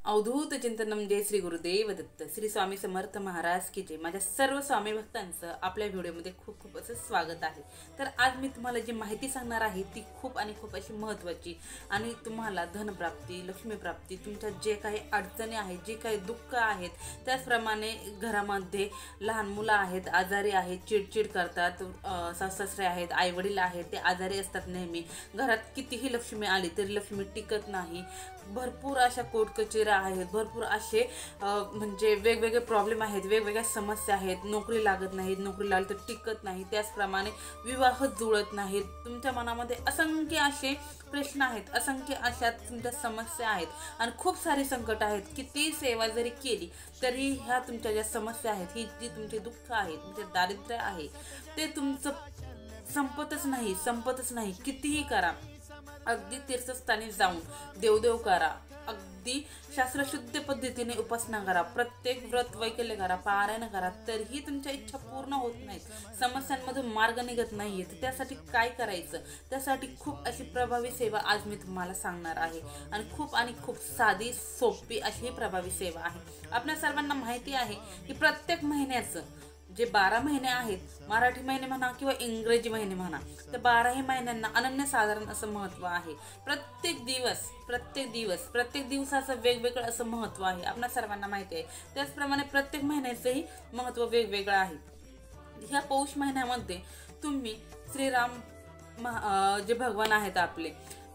अवधूत चिंतनम जय श्री गुरुदेव दत्त श्री स्वामी समर्थ महाराज की जय। माझ्या सर्व स्वामी भक्तांचं आपल्या व्हिडिओमध्ये खूप खूप असं स्वागत आहे। तर आज मी तुम्हाला जी माहिती सांगणार आहे ती खूप आणि खूप अशी महत्त्वाची आणि तुम्हाला धनप्राप्ती, लक्ष्मीप्राप्ती, तुमच्या जे काही अडचणी आहेत, जे काही दुःख आहेत, त्याचप्रमाणे घरामध्ये लहान मुलं आहेत, आजारी आहेत, चिडचिड करतात, सासू-सासरे आहेत, आईवडील आहेत, ते आजारी असतात नेहमी, घरात कितीही लक्ष्मी आली तरी लक्ष्मी टिकत नाही, भरपूर अशा कोर्ट कचेऱ्या आहेत, भरपूर असे म्हणजे वेगवेगळे प्रॉब्लेम आहेत, वेगवेगळ्या समस्या आहेत, नोकरी लागत नाहीत, नोकरी लागली तर टिकत नाही, त्याचप्रमाणे विवाह जुळत नाहीत, तुमच्या मनामध्ये असंख्य असे प्रश्न आहेत, असंख्य अशा तुमच्या समस्या आहेत आणि खूप सारी संकट आहेत। किती सेवा जरी केली तरी ह्या तुमच्या ज्या समस्या आहेत, ही जी तुमचे दुःख आहे, तुमचे दारिद्र्य आहे, ते तुमचं संपतच नाही। कितीही करा, अगदी तीर्थस्थानी जाऊन देवदेव करा, अगदी शास्त्रशुद्ध पद्धतीने उपासना करा, प्रत्येक व्रत वैकल्य करा, पारायण करा, तरीही तुमच्या इच्छा पूर्ण होत नाहीत, समस्यांमधून मार्ग निघत नाहीये। त्यासाठी काय करायचं? त्यासाठी खूप अशी प्रभावी सेवा आज मी तुम्हाला सांगणार आहे आणि खूप साधी सोपी अशी ही प्रभावी सेवा आहे। आपल्या सर्वांना माहिती आहे की प्रत्येक महिन्याचं जे 12 महिने आहेत, मराठी महिने म्हणा किंवा इंग्रजी महिने म्हणा, तर 12ही महिन्यांना अनन्यसाधारण असं महत्त्व आहे। प्रत्येक दिवसाचं वेगवेगळं असं महत्त्व आहे, आपल्या सर्वांना माहिती आहे। त्याचप्रमाणे प्रत्येक महिन्याचंही महत्त्व वेगवेगळं आहे। ह्या पौष महिन्यामध्ये तुम्ही श्रीराम जे भगवान आहेत आपले,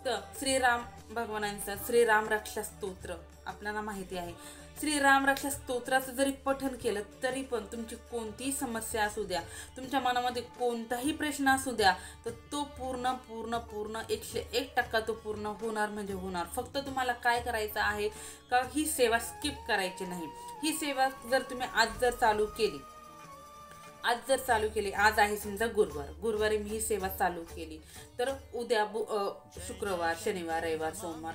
तर श्रीराम भगवानांचा श्रीराम रक्षा स्तोत्र आपल्याला माहिती आहे। श्रीराम रक्षा स्तोत्राचं जरी पठण केलं तरी पण तुमची कोणतीही समस्या असू द्या, तुमच्या मनामध्ये कोणताही प्रश्न असू द्या, तर तो पूर्ण 101% तो पूर्ण होणार म्हणजे होणार। फक्त तुम्हाला काय करायचं आहे का, ही सेवा स्किप करायची नाही। ही सेवा जर तुम्ही आज जर चालू केली, आज आहे समजा गुरुवारी मी ही सेवा चालू केली, तर उद्या शुक्रवार, शनिवार, रविवार, सोमवार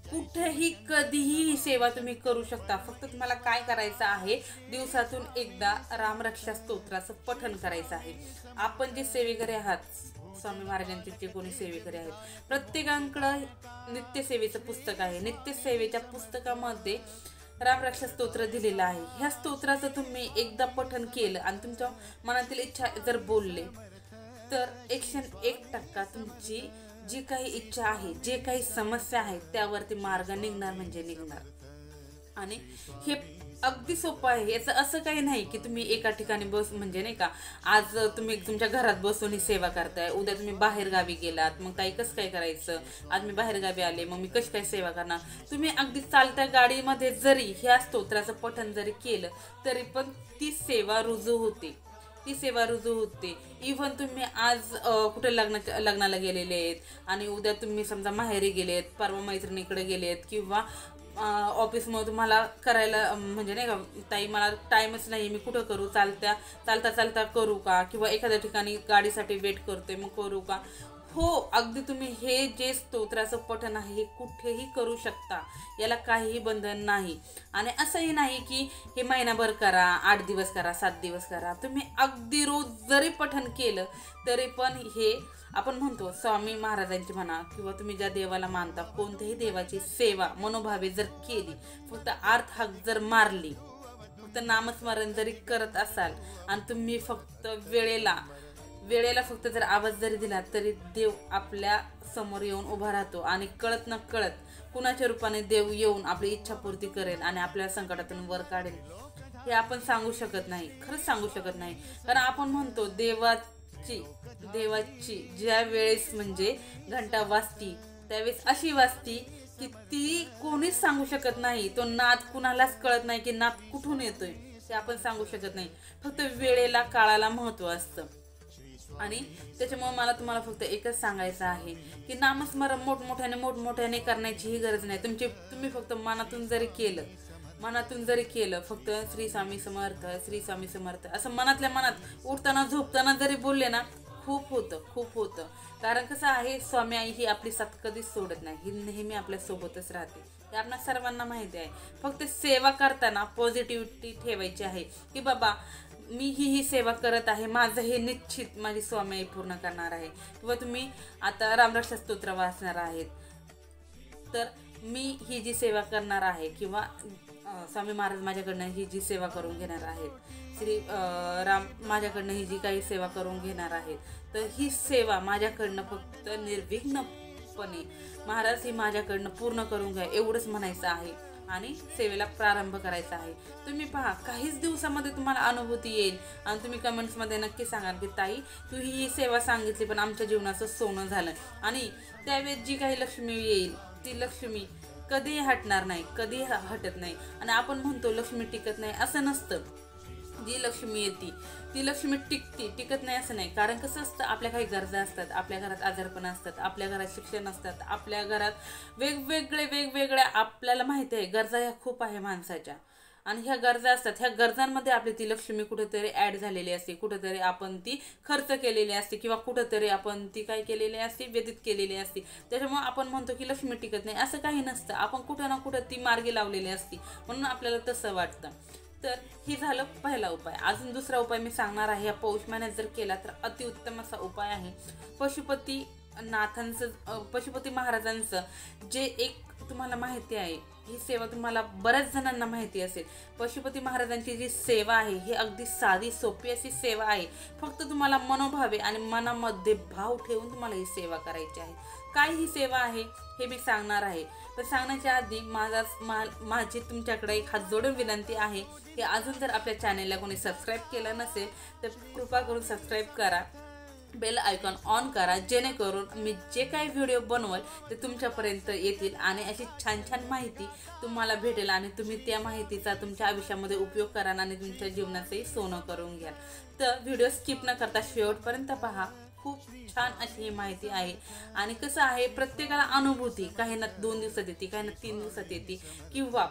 कुठेही कधीही ही सेवा तुम्ही करू शकता। फक्त तुम्हाला काय करायचं आहे, दिवसातून एकदा रामरक्षा स्तोत्राचं पठण करायचं आहे। आपण जे सेवेकरी आहात, स्वामी महाराजांचे जे कोणी सेवेकरी आहेत, प्रत्येकाकडं नित्यसेवेचं पुस्तक आहे। नित्यसेवेच्या पुस्तकामध्ये रामरक्षा स्तोत्र दिलेलं आहे। ह्या स्तोत्राचं तुम्ही एकदा पठण केलं आणि तुमच्या मनातील इच्छा जर बोलले तर 101% तुमची जी काही इच्छा आहे, जे काही समस्या आहेत, त्यावरती मार्ग निघणार म्हणजे निघणार। आणि हे अगदी सोपं आहे। याचं असं काही नाही की तुम्ही एका ठिकाणी म्हणजे नाही का, आज तुम्ही तुमच्या घरात बसून ही सेवा करताय, उद्या तुम्ही बाहेर गावी गेलात, मग ताई कसं काय करायचं, आज मी बाहेर गावी आले, मग मी कशी काय सेवा करणार? तुम्ही अगदी चालत्या गाडीमध्ये जरी ह्या स्तोत्राचं पठण जरी केलं तरी पण ती सेवा रुजू होते। इव्हन तुम्ही आज कुठे लग्नाला गेलेले आहेत आणि उद्या तुम्ही समजा माहेरी गेलेत, परवा मैत्रिणीकडे गेलेत, किंवा ऑफिसमध्ये तुम्हाला करायला म्हणजे नाही का, ताई मला टाईमच नाही, मी कुठं करू, चालता करू का, किंवा एखाद्या ठिकाणी गाडीसाठी वेट करतोय, मग करू का? हो, अगदी तुम्ही हे जे स्तोत्राचं पठण आहे हे कुठेही करू शकता, याला काहीही बंधन नाही। आणि असंही नाही की हे महिनाभर करा, 8 दिवस करा, 7 दिवस करा, तुम्ही अगदी रोज जरी पठण केलं तरी पण हे आपण म्हणतो स्वामी महाराजांची म्हणा किंवा तुम्ही ज्या देवाला मानता, कोणत्याही देवाची सेवा मनोभावे जर केली, फक्त अर्थ हाक जर मारली, फक्त नामस्मरण जरी करत असाल आणि तुम्ही फक्त वेळेला फक्त जर आवाज जरी दिला तरी देव आपल्या समोर येऊन उभा राहतो आणि कळत न कळत कुणाच्या रूपाने देव येऊन आपली इच्छा पूर्ती करेल आणि आपल्या संकटातून वर काढेल, हे आपण सांगू शकत नाही, खरंच सांगू शकत नाही। कारण आपण म्हणतो देवाची ज्या वेळेस म्हणजे घंटा वाजती त्यावेळेस अशी वाजती की ती कोणीच सांगू शकत नाही। तो नाद कुणालाच कळत नाही की नाद कुठून येतोय, ते आपण सांगू शकत नाही। फक्त वेळेला, काळाला महत्त्व असतं। आणि त्याच्यामुळे मला तुम्हाला फक्त एकच सांगायचं आहे की नामस्मरण मोठमोठ्याने करण्याचीही गरज नाही। तुम्ही फक्त मनातून जरी केलं, फक्त श्री स्वामी समर्थ असं मनातल्या मनात उठताना झोपताना जरी बोलले ना, खूप होतं। कारण कसं आहे, स्वामी आई ही आपली साथ कधीच सोडत नाही, ही नेहमी आपल्या सोबतच राहते, हे आपल्या सर्वांना माहिती आहे। फक्त सेवा करताना पॉझिटिव्हिटी ठेवायची आहे की बाबा मी ही सेवा करत आहे, माझं हे निश्चित माझी स्वामी आई पूर्ण करणार आहे। किंवा तुम्ही आता रामरक्षा स्तोत्र वाचणार आहेत, तर मी ही जी सेवा करणार आहे किंवा स्वामी महाराज माझ्याकडनं ही जी सेवा करून घेणार आहेत, श्री राम माझ्याकडनं ही जी काही सेवा करून घेणार आहेत, तर ही सेवा माझ्याकडनं फक्त निर्विघ्नपणे महाराज ही माझ्याकडनं पूर्ण करून घ्या एवढंच म्हणायचं आहे आणि सेवेला प्रारंभ करायचा आहे. तुम्ही पहा, काहीच दिवसामध्ये तुम्हाला अनुभूती येईल आणि तुम्ही कमेंट्समध्ये नक्की सांगाल की ताई तू ही सेवा सांगितली पण आमच्या जीवनाचं सोनं झालं. आणि त्यावेळेस जी काही लक्ष्मी येईल ती लक्ष्मी कधीही हटणार नाही, कधीही हटत नाही. आणि आपण म्हणतो लक्ष्मी टिकत नाही, असं नसतं. जी लक्ष्मी येते ती लक्ष्मी टिकत नाही असं नाही. कारण कसं असतं, आपल्या काही गरजा असतात, आपल्या घरात आजारपण असतात, आपल्या घरात शिक्षण असतात, आपल्या घरात वेगवेगळ्या आपल्याला माहिती आहे गरजा ह्या खूप आहे माणसाच्या. आणि ह्या गरजा असतात, ह्या गरजांमध्ये आपली ती लक्ष्मी कुठेतरी ॲड झालेली असते, कुठेतरी आपण ती खर्च केलेली असते किंवा कुठेतरी आपण ती काय केलेली असते, व्यतीत केलेली असते. त्याच्यामुळे आपण म्हणतो की लक्ष्मी टिकत नाही, असं काही नसतं. आपण कुठं ना कुठं ती मार्गी लावलेली असते म्हणून आपल्याला तसं वाटतं. तर ही झालं पहिला उपाय. अजून दुसरा उपाय मी सांगणार आहे. या पौष महिन्यात जर केला तर अतिउत्तम असा उपाय आहे. पशुपती महाराजांचं जे एक तुम्हाला माहिती आहे, ही सेवा तुम्हाला बऱ्याच जणांना माहिती असेल. पशुपती महाराजांची जी सेवा आहे ही अगदी साधी सोपी अशी सेवा आहे. फक्त तुम्हाला मनोभावे आणि मनामध्ये भाव ठेवून तुम्हाला ही सेवा करायची आहे. काय ही सेवा आहे हे मी सांगणार आहे. पण सांगण्याच्या आधी माझी तुमच्याकडे एक हात जोडून विनंती आहे की अजून जर आपल्या चॅनेलला कोणी सबस्क्राईब केलं नसेल तर कृपा करून सबस्क्राईब करा, बेल आयकॉन ऑन करा, जेणेकरून मी जे काही व्हिडिओ बनवल ते तुमच्यापर्यंत येतील आणि अशी छान छान माहिती तुम्हाला भेटेल आणि तुम्ही त्या माहितीचा तुमच्या आयुष्यामध्ये उपयोग कराल आणि तुमच्या जीवनाचंही सोनं करून घ्याल. तर व्हिडिओ स्किप न करता शेवटपर्यंत पहा. खूप छान अशी ही माहिती आहे. आणि कसं आहे, प्रत्येकाला अनुभूती काही ना 2 दिवसात येते, काही ना 3 दिवसात येते किंवा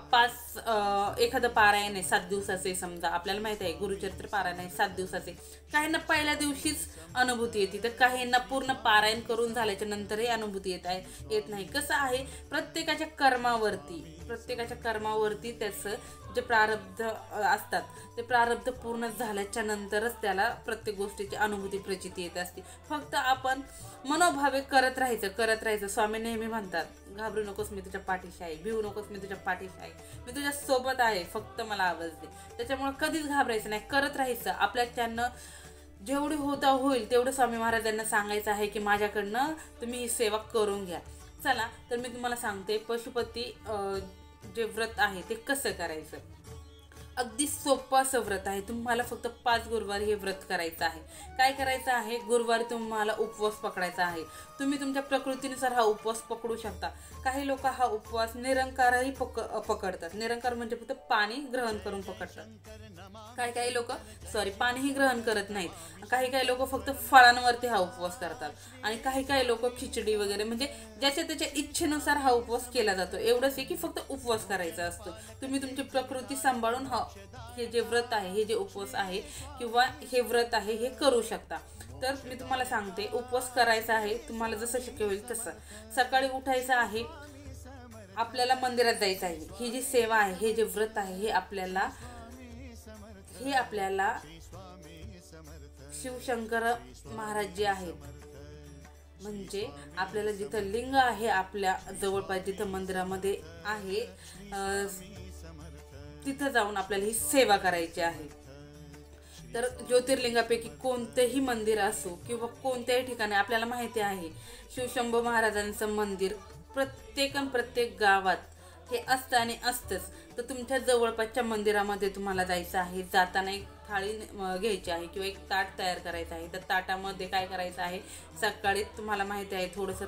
एखादं पारायण आहे 7 दिवसाचे. समजा आपल्याला माहिती आहे गुरुचरित्र पारायण आहे 7 दिवसाचे. काहींना पहिल्या दिवशीच अनुभूती येते, तर काहींना पूर्ण पारायण करून झाल्याच्या नंतरही अनुभूती येत नाही. कसं आहे, प्रत्येकाच्या कर्मावरती त्याचं जे प्रारब्ध असतात ते प्रारब्ध पूर्ण झाल्याच्या नंतरच त्याला प्रत्येक गोष्टीची अनुभूती प्रचिती येत असते. फक्त आपण मनोभावे करत राहायचं. स्वामी नेहमी म्हणतात, घाबरू नकोस, मी तुझ्या पाठीशी आहे, भिवू नकोस, मी तुझ्या पाठीशी आहे, मी तुझ्या सोबत आहे, फक्त मला आवाज दे. त्याच्यामुळे कधीच घाबरायचं नाही, करत राहायचं. आपल्याच्यानं जेवढी होईल तेवढं स्वामी महाराजांना सांगायचं आहे की माझ्याकडनं तुम्ही ही सेवा करून घ्या. चला तर मी तुम्हाला सांगते पशुपती जे व्रत आहे ते कसं करायचं. अगदी सोपं असं व्रत आहे. तुम्हाला फक्त 5 गुरुवार हे व्रत करायचं आहे. काय करायचं आहे, गुरुवारी तुम्हाला उपवास पकडायचा आहे. तुम्ही तुमच्या प्रकृतीनुसार हा उपवास पकडू शकता. काही लोक हा उपवास निरंकारही पकडतात. निरंकार म्हणजे फक्त पाणी ग्रहण करून पकडतात. काही लोक पाणीही ग्रहण करत नाहीत. काही लोक फक्त फळांवरती हा उपवास करतात. आणि काही लोक खिचडी वगैरे, म्हणजे ज्याच्या त्याच्या इच्छेनुसार हा उपवास केला जातो. एवढंच आहे की फक्त उपवास करायचा असतो. तुम्ही तुमची प्रकृती सांभाळून हे जे व्रत आहे, हे जे उपवास आहे किंवा हे व्रत आहे हे करू शकता. तर मी तुम्हाला सांगते, उपवास करायचा आहे तुम्हाला जसं शक्य होईल तसं. सकाळी उठायचं आहे, आपल्याला मंदिरात जायचं आहे. ही जी सेवा आहे, हे जे व्रत आहे हे आपल्याला शिवशंकर महाराज जे आहेत, म्हणजे आपल्याला जिथं लिंग आहे आपल्या जवळपास जिथं मंदिरामध्ये आहे तिथं जाऊन आपल्याला ही सेवा करायची आहे. तर ज्योतिर्लिंगापैकी कोणतेही मंदिर असो किंवा कोणत्याही ठिकाणी आपल्याला माहिती आहे शिवशंभो महाराजांचं मंदिर प्रत्येक गावात हे असतं आणि असतंच. तर तुमच्या जवळपासच्या मंदिरामध्ये तुम्हाला जायचं आहे. जाताना एक थाळी घ्यायची आहे किंवा एक ताट तयार करायचं आहे. तर ताटामध्ये काय करायचं आहे, सकाळी तुम्हाला माहिती आहे थोडंसं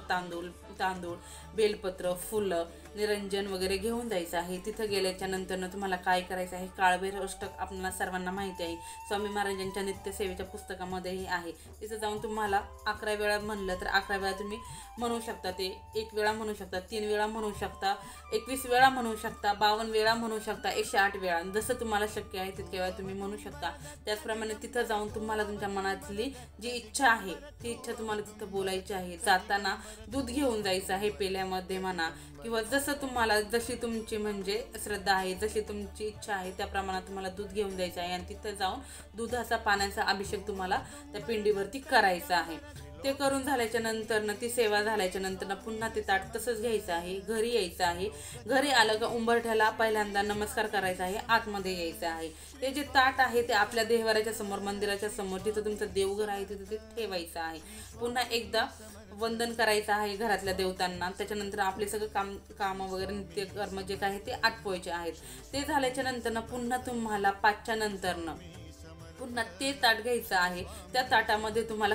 तांदूळ, बेलपत्र, फुलं, निरंजन वगैरे घेऊन जायचं आहे. तिथं गेल्याच्या नंतर तुम्हाला काय करायचं आहे, काळभैरव अष्टक आपल्याला सर्वांना माहिती आहे, स्वामी महाराजांच्या नित्यसेवेच्या पुस्तकामध्येही आहे. तिथं जाऊन तुम्हाला 11 वेळा म्हणलं तर 11 वेळा तुम्ही म्हणू शकता. ते 1 वेळा म्हणू शकता, 3 वेळा म्हणू शकता, 21 वेळा म्हणू शकता, 52 वेळा म्हणू शकता, 108 वेळा, जसं तुम्हाला शक्य आहे तितक्या वेळा तुम्ही म्हणू शकता. त्याचप्रमाणे तिथं जाऊन तुम्हाला तुमच्या मनातली जी इच्छा आहे ती इच्छा तुम्हाला तिथं बोलायची आहे. जाताना दूध घेऊन जायचं आहे पेल्यामध्ये म्हणा, किंवा जशी तुमची म्हणजे श्रद्धा आहे, जशी तुमची इच्छा आहे त्या प्रमाणात तुम्हाला दूध घेऊन जायचं आहे. आणि तिथं जाऊन दुधाचा पाण्याचा अभिषेक तुम्हाला त्या पिंडीवरती करायचा आहे. ते करून झाल्याच्या नंतर ती सेवा झाल्याच्या नंतर पुन्हा ते ताट तसंच घ्यायचं आहे, घरी यायचं आहे. घरी आलं का उंबरठ्याला पहिल्यांदा नमस्कार करायचा आहे, आतमध्ये यायचं आहे. ते जे ताट आहे ते आपल्या देवाऱ्याच्या समोर, मंदिराच्या समोर, जिथं तुमचं देवघर आहे तिथं ते ठेवायचं आहे. पुन्हा एकदा वंदन करायचं आहे घरातल्या देवतांना. त्याच्यानंतर आपले सगळं काम वगैरे नित्यकर्म जे काय ते आटवायचे आहेत. ते झाल्याच्या नंतर पुन्हा तुम्हाला 5च्या नंतरनं पुन्हा ते ताट घ्यायचं आहे. त्या ताटामध्ये तुम्हाला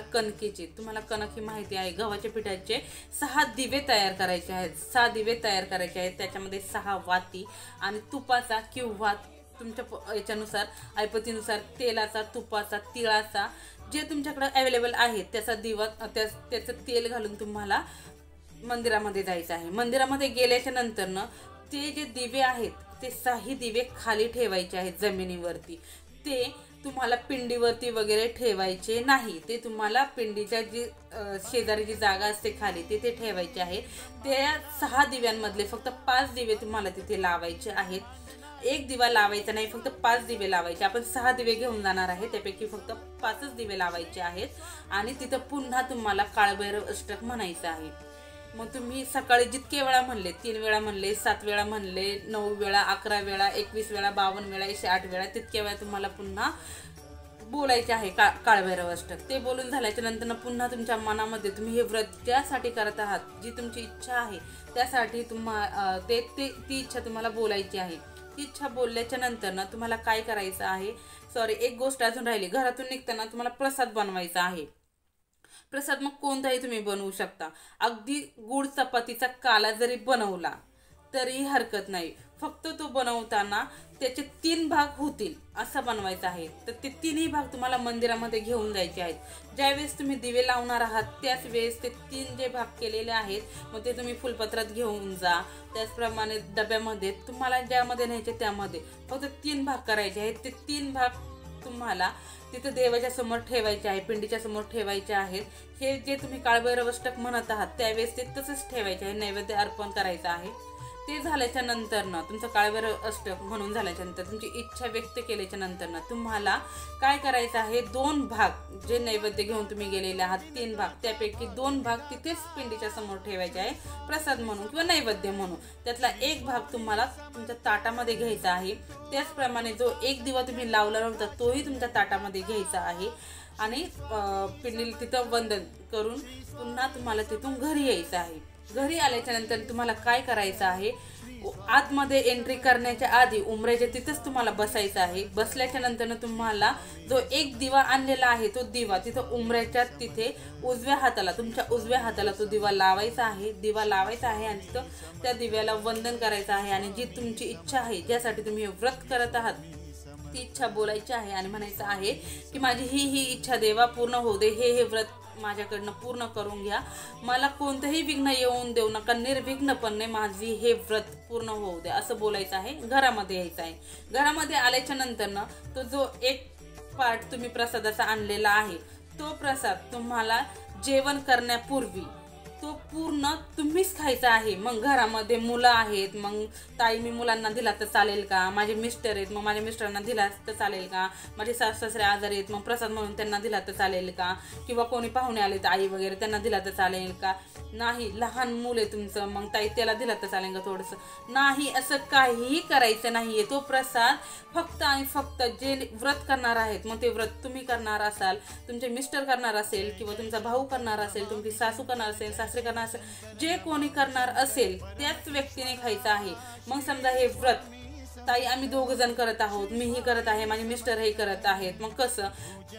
तुम्हाला कणक ही माहिती आहे, गव्हाच्या पिठाचे 6 दिवे तयार करायचे आहेत. 6 दिवे तयार करायचे आहेत. त्याच्यामध्ये 6 वाती आणि तुपाचा किंवा तुमच्या याच्यानुसार, ऐपतीनुसार तेलाचा, तुपाचा, तिळाचा, जे तुमच्याकडे अवेलेबल आहे त्याचा दिवा, त्याचं तेल घालून तुम्हाला मंदिरामध्ये जायचं आहे. मंदिरामध्ये गेल्याच्या नंतरनं ते जे दिवे आहेत ते 6 दिवे खाली ठेवायचे आहेत जमिनीवरती. ते तुम्हाला पिंडीवरती वगैरे ठेवायचे नाही. ते तुम्हाला पिंडीच्या जी शेजारी जी जागा असते खाली तिथे ठेवायचे आहे. त्या 6 दिव्यांमधले फक्त 5 दिवे तुम्हाला तिथे लावायचे आहेत. एक दिवा लावायचा नाही, फक्त 5 दिवे लावायचे. आपण 6 दिवे घेऊन जाणार आहे, त्यापैकी फक्त 5च दिवे लावायचे आहेत. आणि तिथं पुन्हा तुम्हाला काळभैरव अष्टक म्हणायचं आहे. मग तुम्ही सकाळी जितके वेळा म्हणले, 3 वेळा म्हणले, 7 वेळा म्हणले, 9 वेळा, 11 वेळा, 21 वेळा, 52 वेळा, 108 वेळा, तितक्या वेळा तुम्हाला पुन्हा बोलायचे आहे काळभैरव अष्टक. ते बोलून झाल्याच्या नंतर पुन्हा तुमच्या मनामध्ये तुम्ही हे व्रत ज्यासाठी करत आहात, जी तुमची इच्छा आहे त्यासाठी ती इच्छा तुम्हाला बोलायची आहे. ती इच्छा बोलल्याच्या नंतर तुम्हाला काय करायचं आहे, एक गोष्ट अजून राहिली. घरातून निघताना तुम्हाला प्रसाद बनवायचा आहे. प्रसाद मग कोणताही तुम्ही बनवू शकता. अगदी गुड चपातीचा काला जरी बनवला तरी हरकत नाही. फक्त तो बनवताना त्याचे 3 भाग होतील असा बनवायचा आहे. तर ते 3ही भाग तुम्हाला मंदिरामध्ये घेऊन जायचे आहेत. ज्यावेळेस तुम्ही दिवे लावणार आहात त्याच वेळेस ते 3 जे भाग केलेले आहेत मग ते तुम्ही फुलपत्रात घेऊन जा. त्याचप्रमाणे डब्यामध्ये तुम्हाला ज्यामध्ये न्यायचे त्यामध्ये फक्त 3 भाग करायचे आहेत. ते 3 भाग तुम्हाला तिथे देवाच्या समोर ठेवायचे आहे, पिंडीच्या समोर ठेवायचे आहेत. हे जे तुम्ही काळभैरव अष्टक म्हणत आहात त्यावेळेस ते तसंच ठेवायचे आहे, नैवेद्य अर्पण करायचं आहे. ते झाल्याच्या नंतर तुमचं काळभैरव अष्टक म्हणून झाल्याच्या नंतर तुमची इच्छा व्यक्त केल्याच्या नंतर तुम्हाला काय करायचं आहे, 2 भाग जे नैवेद्य घेऊन तुम्ही गेलेले आहात 3 भाग, त्यापैकी 2 भाग तिथेच पिंडीच्या समोर ठेवायचे आहे प्रसाद म्हणून किंवा नैवेद्य म्हणून. त्यातला 1 भाग तुम्हाला तुमच्या ताटामध्ये घ्यायचा आहे. त्याचप्रमाणे जो 1 दिवा तुम्ही लावला होता तोही तुमच्या ताटामध्ये घ्यायचा आहे. आणि पिंडीला तिथं वंदन करून पुन्हा तुम्हाला तिथून घरी यायचं आहे. घरी आल्याच्या नंतर तुम्हाला काय करायचं आहे, आतमध्ये एंट्री करण्याच्या आधी उंबऱ्याच्या तिथंच तुम्हाला बसायचं आहे. बसल्याच्या नंतर तुम्हाला जो 1 दिवा आणलेला आहे तो दिवा तिथं उंबऱ्याच्या तिथे तुमच्या उजव्या हाताला तो दिवा लावायचा आहे. आणि तिथं त्या दिव्याला वंदन करायचं आहे. आणि जी तुमची इच्छा आहे, ज्यासाठी तुम्ही व्रत करत आहात ती इच्छा बोलायची आहे आणि म्हणायचं आहे की माझी ही इच्छा देवा पूर्ण होऊ दे. हे व्रत माझ्याकडनं पूर्ण करून घ्या. मला कोणतंही विघ्न येऊन देऊ नका. निर्विघ्नपणे माझी हे व्रत पूर्ण होऊ दे असं बोलायचं आहे. घरामध्ये यायचं आहे. घरामध्ये आल्याच्या नंतर तो जो 1 पार्ट तुम्ही प्रसादाचा आणलेला आहे तो प्रसाद तुम्हाला जेवण करण्यापूर्वी तो पूर्ण तुम्हीच खायचा आहे. मग घरामध्ये मुलं आहेत, मग ताई मी मुलांना दिला तर चालेल का, माझे मिस्टर आहेत मग माझ्या मिस्टरांना दिला तर चालेल का, माझे सासरे आजारी आहेत मग प्रसाद म्हणून त्यांना दिला तर चालेल का, किंवा कोणी पाहुणे आले तर आई वगैरे त्यांना दिला तर चालेल का, नाही लहान मुलं आहे तुमचं मग ताई त्याला दिला तर चालेल का, थोडंसं नाही असं काहीही करायचं नाहीये. तो प्रसाद फक्त आणि फक्त जे व्रत करणार आहेत, मग ते व्रत तुम्ही करणार असाल, तुमचे मिस्टर करणार असेल किंवा तुमचा भाऊ करणार असेल, तुमची सासू करणार असेल, सासरे करणार असेल, जे कोणी करणार असेल त्याच व्यक्तीने खायचं आहे. मग समजा हे व्रत ताई आम्ही 2 जण करत आहोत, मीही करत आहे, माझे मिस्टर हे करत आहेत, मग कसं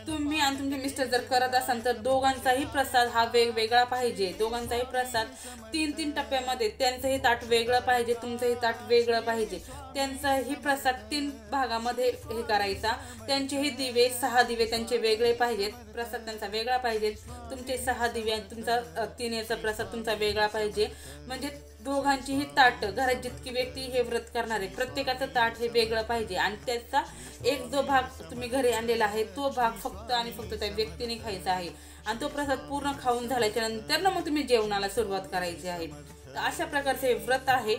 तुम्ही आणि तुमचे मिस्टर जर करत असाल तर दोघांचाही प्रसाद हा वेगवेगळा पाहिजे. दोघांचाही प्रसाद 3-3 टप्प्यामध्ये, त्यांचंही ताट वेगळं पाहिजे, तुमचंही ताट वेगळं पाहिजे. त्यांचाही प्रसाद 3 भागामध्ये हे करायचा. त्यांचेही दिवे 6 दिवे त्यांचे वेगळे पाहिजेत, प्रसाद त्यांचा वेगळा पाहिजे. तुमचे 6 दिवे, तुमचा 3 याचा प्रसाद तुमचा वेगळा पाहिजे. म्हणजे दोघांचीही ताट, घरात जितकी व्यक्ती हे व्रत करणार आहे प्रत्येकाचं ताट हे वेगळं पाहिजे. आणि त्याचा एक जो भाग तुम्ही घरी आणलेला आहे तो भाग फक्त आणि फक्त त्या व्यक्तीने खायचा आहे. आणि तो प्रसाद पूर्ण खाऊन झाल्याच्या नंतर मग तुम्ही जेवणाला सुरुवात करायची आहे. तर अशा प्रकारचे व्रत आहे.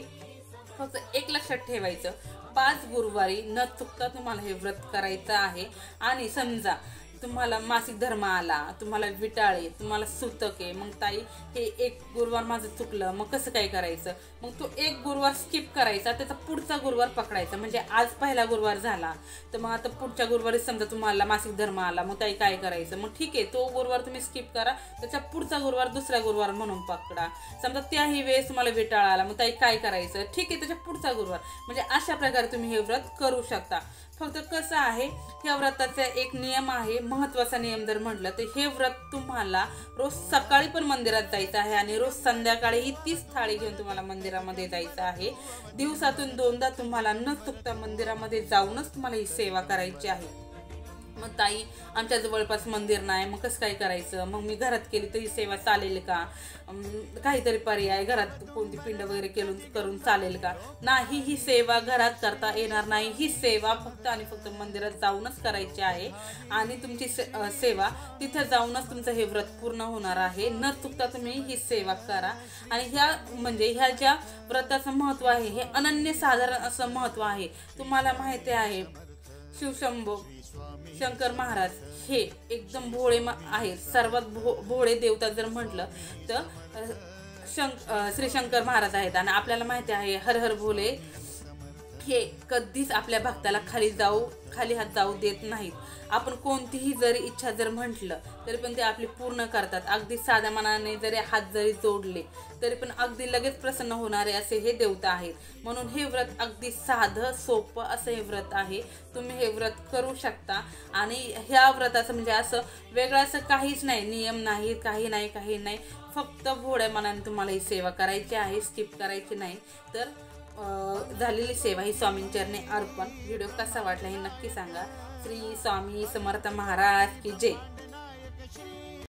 फक्त एक लक्षात ठेवायचं, 5 गुरुवारी न चुकता तुम्हाला हे व्रत करायचं आहे. आणि समजा तुम्हाला मासिक धर्म आला, तुम्हाला विटाळे, तुम्हाला सुतके, मग ताई हे एक गुरुवार माझं चुकलं, मग कसं काय करायचं? मग तो एक गुरुवार स्किप करायचा, त्याचा पुढचा गुरुवार पकडायचा. म्हणजे आज पहिला गुरुवार झाला तर मग आता पुढच्या गुरुवारी समजा तुम्हाला मासिक धर्म आला, मग ताई काय करायचं? मग ठीक आहे, तो गुरुवार तुम्ही स्किप करा, त्याचा पुढचा गुरुवार दुसरा गुरुवार म्हणून पकडा. समजा त्याही वेळेस तुम्हाला विटाळा आला, मग ताई काय करायचं? ठीक आहे, त्याच्या पुढचा गुरुवार. म्हणजे अशा प्रकारे तुम्ही हे व्रत करू शकता. फक्त कसं आहे, ह्या व्रताचा एक नियम आहे, महत्त्वाचा नियम जर म्हटलं तर हे व्रत तुम्हाला रोज सकाळी पण मंदिरात जायचं आहे आणि रोज संध्याकाळी तीच थाळी घेऊन तुम्हाला मंदिरामध्ये जायचं आहे. दिवसातून 2दा तुम्हाला न चुकता मंदिरामध्ये जाऊनच तुम्हाला ही सेवा करायची आहे. मग ताई आमच्या जवळपास मंदिर नाही, मग कसं काय करायचं? मग मी घरात केली तरी सेवा चालेल का? काहीतरी पर्याय, घरात कोणती पिंड वगैरे करून चालेल का? नाही, ही सेवा घरात करता येणार नाही. ही सेवा फक्त आणि फक्त मंदिरात जाऊनच करायची आहे आणि तुमची सेवा तिथं जाऊनच तुमचं हे व्रत पूर्ण होणार आहे. न चुकता तुम्ही ही सेवा करा. आणि ह्या ज्या व्रताचं महत्त्व आहे हे अनन्यसाधारण असं महत्त्व आहे. तुम्हाला माहिती आहे, शिवशंभो शंकर महाराज हे एकदम भोळे आहेत. सर्वात भोळे देवता जर म्हटलं तर श्री शंकर महाराज आहेत. आणि आपल्याला माहिती आहे, हर हर भोले हे कधीच आपल्या भक्ताला खाली हात जाऊ देत नाहीत. आपण कोणतीही जरी इच्छा जर म्हटलं तरी पण ते आपली पूर्ण करतात. अगदी साध्या मनाने जरी हात जरी जोडले तरी पण अगदी लगेच प्रसन्न होणारे असे हे देवता आहेत. म्हणून हे व्रत अगदी साधं सोपं असं हे व्रत आहे. तुम्ही हे व्रत करू शकता. आणि ह्या व्रताचं म्हणजे असं वेगळं असं काहीच नाही, नियम नाही, काही नाही. फक्त भोळ्या मनाने तुम्हाला ही सेवा करायची आहे, स्किप करायची नाही. तर झालेली सेवा ही स्वामींचरणी अर्पण. व्हिडिओ कसा वाटला हे नक्की सांगा. श्री स्वामी समर्थ महाराज की जय.